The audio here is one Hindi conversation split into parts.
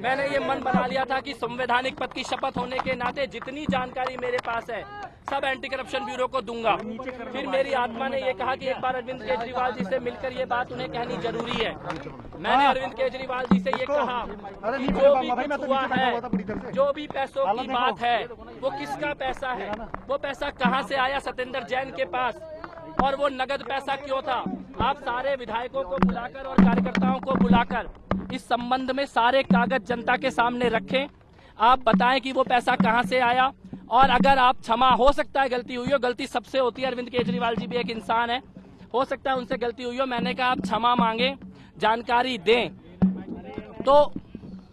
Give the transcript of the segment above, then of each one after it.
मैंने ये मन बना लिया था कि संवैधानिक पद की शपथ होने के नाते जितनी जानकारी मेरे पास है सब एंटी करप्शन ब्यूरो को दूंगा। फिर मेरी आत्मा ने ये कहा कि एक बार अरविंद केजरीवाल जी से मिलकर ये बात उन्हें कहनी जरूरी है। मैंने अरविंद केजरीवाल जी से ये कहा कि जो भी कुछ हुआ है, जो भी पैसों की बात है, वो किसका पैसा है, वो पैसा कहाँ से आया सत्येंद्र जैन के पास, और वो नगद पैसा क्यों था। आप सारे विधायकों को बुलाकर और कार्यकर्ताओं को बुलाकर इस संबंध में सारे कागज जनता के सामने रखें। आप बताएं कि वो पैसा कहां से आया, और अगर आप क्षमा, हो सकता है गलती हुई हो, गलती सबसे होती है, अरविंद केजरीवाल जी भी एक इंसान है, हो सकता है उनसे गलती हुई हो, मैंने कहा आप क्षमा मांगे, जानकारी दें, तो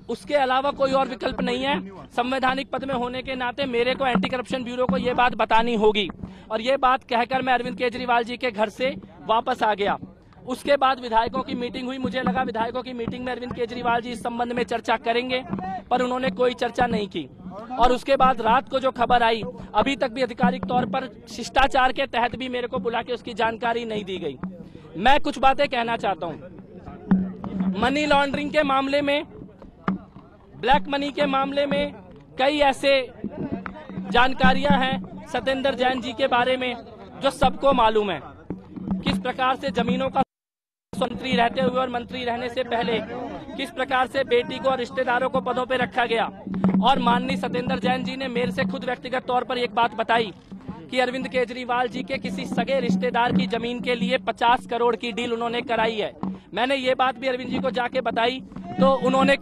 उसके अलावा कोई और विकल्प नहीं है। संवैधानिक पद में होने के नाते मेरे को एंटी करप्शन ब्यूरो को ये बात बतानी होगी, और ये बात कहकर मैं अरविंद केजरीवाल जी के घर से वापस आ गया। उसके बाद विधायकों की मीटिंग हुई, मुझे लगा विधायकों की मीटिंग में अरविंद केजरीवाल जी इस संबंध में चर्चा करेंगे, पर उन्होंने कोई चर्चा नहीं की। और उसके बाद रात को जो खबर आई, अभी तक भी आधिकारिक तौर पर शिष्टाचार के तहत भी मेरे को बुला के उसकी जानकारी नहीं दी गई। मैं कुछ बातें कहना चाहता हूँ। मनी लॉन्ड्रिंग के मामले में, ब्लैक मनी के मामले में कई ऐसे जानकारियां हैं सत्येंद्र जैन जी के बारे में जो सबको मालूम है। किस प्रकार से जमीनों का मंत्री रहते हुए और मंत्री रहने से पहले किस प्रकार से बेटी को और रिश्तेदारों को पदों पे रखा गया। और माननीय सत्येंद्र जैन जी ने मेरे से खुद व्यक्तिगत तौर पर एक बात बताई कि अरविंद केजरीवाल जी के किसी सगे रिश्तेदार की जमीन के लिए 50 करोड़ की डील उन्होंने कराई है। मैंने ये बात भी अरविंद जी को जाके बताई, तो उन्होंने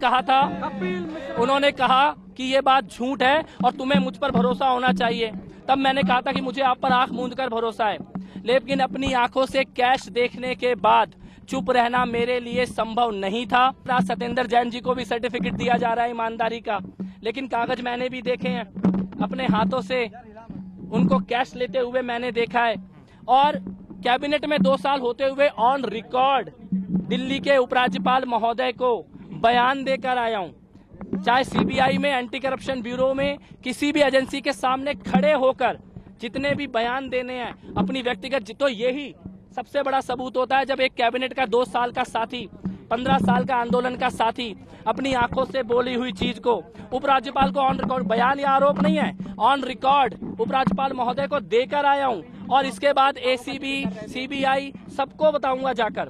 कहा कि ये बात झूठ है और तुम्हें मुझ पर भरोसा होना चाहिए। तब मैंने कहा था कि मुझे आप पर आंख मूंद कर भरोसा है, लेकिन अपनी आंखों से कैश देखने के बाद चुप रहना मेरे लिए संभव नहीं था। सत्येंद्र जैन जी को भी सर्टिफिकेट दिया जा रहा है ईमानदारी का, लेकिन कागज मैंने भी देखे हैं, अपने हाथों से उनको कैश लेते हुए मैंने देखा है। और कैबिनेट में 2 साल होते हुए ऑन रिकॉर्ड दिल्ली के उपराज्यपाल महोदय को बयान देकर आया हूं, चाहे सीबीआई में, एंटी करप्शन ब्यूरो में, किसी भी एजेंसी के सामने खड़े होकर जितने भी बयान देने हैं अपनी व्यक्तिगत, तो यही सबसे बड़ा सबूत होता है जब एक कैबिनेट का 2 साल का साथी, 15 साल का आंदोलन का साथी अपनी आंखों से बोली हुई चीज को उपराज्यपाल को ऑन रिकॉर्ड, बयान या आरोप नहीं है, ऑन रिकॉर्ड उपराज्यपाल महोदय को देकर आया हूं। और इसके बाद एसीबी, सीबीआई सबको बताऊंगा जाकर।